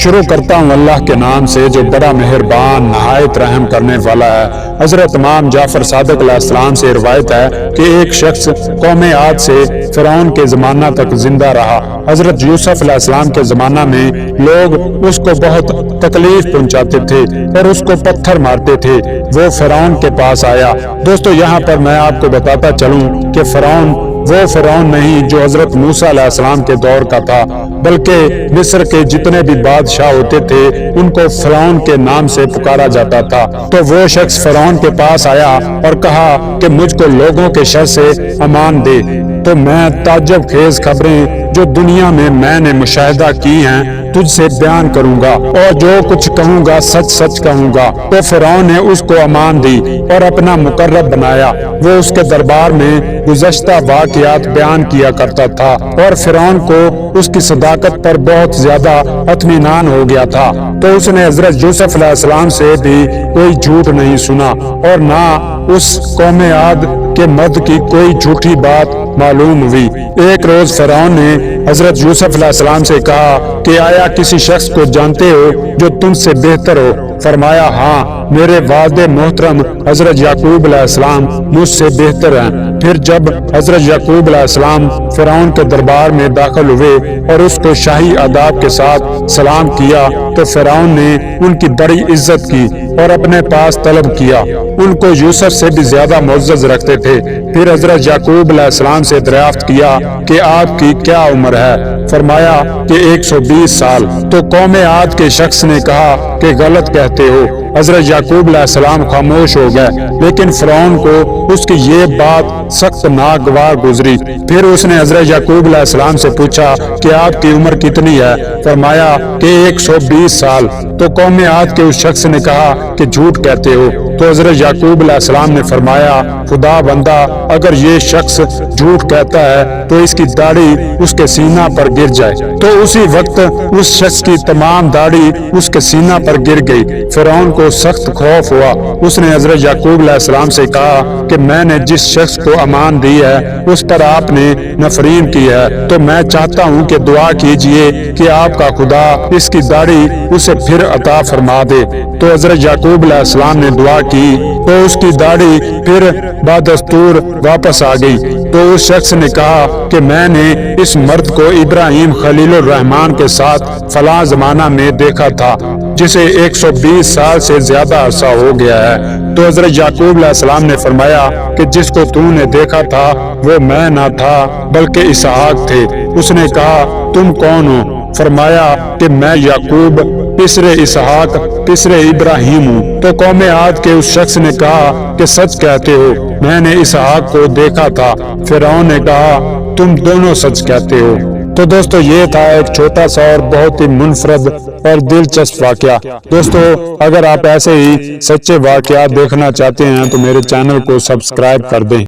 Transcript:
شروع کرتا ہوں اللہ کے نام سے جو بڑا مہربان نہایت رحم کرنے والا ہے۔ حضرت امام جعفر صادق علیہ السلام سے روایت ہے کہ ایک شخص قوم عاد سے فرعون کے زمانہ تک زندہ رہا۔ حضرت یوسف علیہ السلام کے زمانہ میں لوگ اس کو بہت تکلیف پہنچاتے تھے اور اس کو پتھر مارتے تھے۔ وہ فرعون کے پاس آیا۔ دوستو یہاں پر میں آپ کو بتاتا چلوں کہ فرعون وہ فرعون نہیں جو حضرت موسیٰ علیہ السلام کے دور کا تھا، بلکہ مصر کے جتنے بھی بادشاہ ہوتے تھے ان کو فرعون کے نام سے پکارا جاتا تھا۔ تو وہ شخص فرعون کے پاس آیا اور کہا کہ مجھ کو لوگوں کے شر سے امان دے، تو میں تعجب خیز خبریں جو دنیا میں نے مشاہدہ کی ہیں تجھ سے بیان کروں گا، اور جو کچھ کہوں گا سچ سچ کہوں گا۔ تو فرعون نے اس کو امان دی اور اپنا مقرب بنایا۔ وہ اس کے دربار میں گزشتہ واقعات بیان کیا کرتا تھا اور فرعون کو اس کی صداقت پر بہت زیادہ اطمینان ہو گیا تھا۔ تو اس نے حضرت یوسف علیہ السلام سے بھی کوئی جھوٹ نہیں سنا اور نہ اس قوم عاد کے مرد کی کوئی جھوٹی بات معلوم ہوئی۔ ایک روز فرعون نے حضرت یوسف علیہ السلام سے کہا کہ آیا کسی شخص کو جانتے ہو جو تم سے بہتر ہو؟ فرمایا ہاں، میرے والد محترم حضرت یعقوب علیہ السلام مجھ سے بہتر ہیں۔ پھر جب حضرت یعقوب علیہ السلام فرعون کے دربار میں داخل ہوئے اور اس کو شاہی آداب کے ساتھ سلام کیا تو فرعون نے ان کی بڑی عزت کی اور اپنے پاس طلب کیا۔ ان کو یوسف سے بھی زیادہ معزز رکھتے تھے۔ پھر حضرت یعقوب علیہ السلام سے دریافت کیا کہ آپ کی کیا عمر ہے؟ فرمایا کہ 120 سال۔ تو قوم عاد کے شخص نے کہا کہ غلط کہتے ہو۔ حضرت یعقوب علیہ السلام خاموش ہو گئے، لیکن فرعون کو اس کی یہ بات سخت ناگوار گزری۔ پھر اس نے حضرت یعقوب علیہ السلام سے پوچھا کہ آپ کی عمر کتنی ہے؟ فرمایا کہ 120 سال۔ تو قوم عاد کے اس شخص نے کہا کہ جھوٹ کہتے ہو۔ تو حضرت یعقوب علیہ السلام نے فرمایا خدا بندہ، اگر یہ شخص جھوٹ کہتا ہے تو اس کی داڑھی اس کے سینہ پر گر جائے۔ تو اسی وقت اس شخص کی تمام داڑھی اس کے سینہ پر گر گئی۔ فرعون کو سخت خوف ہوا۔ اس نے حضرت یعقوب علیہ السلام سے کہا کہ میں نے جس شخص کو امان دی ہے اس پر آپ نے نفرین کی ہے، تو میں چاہتا ہوں کہ دعا کیجئے کہ آپ کا خدا اس کی داڑھی اسے پھر عطا فرما دے۔ تو حضرت یعقوب علیہ السلام نے دعا کی تو اس کی داڑھی پھر بدستور واپس آ گئی۔ تو اس شخص نے کہا کہ میں نے اس مرد کو ابراہیم خلیل الرحمن کے ساتھ فلاں زمانہ میں دیکھا تھا جسے 120 سال سے زیادہ عرصہ ہو گیا ہے۔ تو حضرت یعقوب علیہ السلام نے فرمایا کہ جس کو تو نے دیکھا تھا وہ میں نہ تھا بلکہ اسحاق تھے۔ اس نے کہا تم کون ہو؟ فرمایا کہ میں یعقوب پسر اسحاق پسر ابراہیم ہوں۔ تو قوم عاد کے اس شخص نے کہا کہ سچ کہتے ہو، میں نے اسحاق کو دیکھا تھا۔ فرعون نے کہا تم دونوں سچ کہتے ہو۔ تو دوستو یہ تھا ایک چھوٹا سا اور بہت ہی منفرد اور دلچسپ واقعہ۔ دوستو اگر آپ ایسے ہی سچے واقعات دیکھنا چاہتے ہیں تو میرے چینل کو سبسکرائب کر دیں۔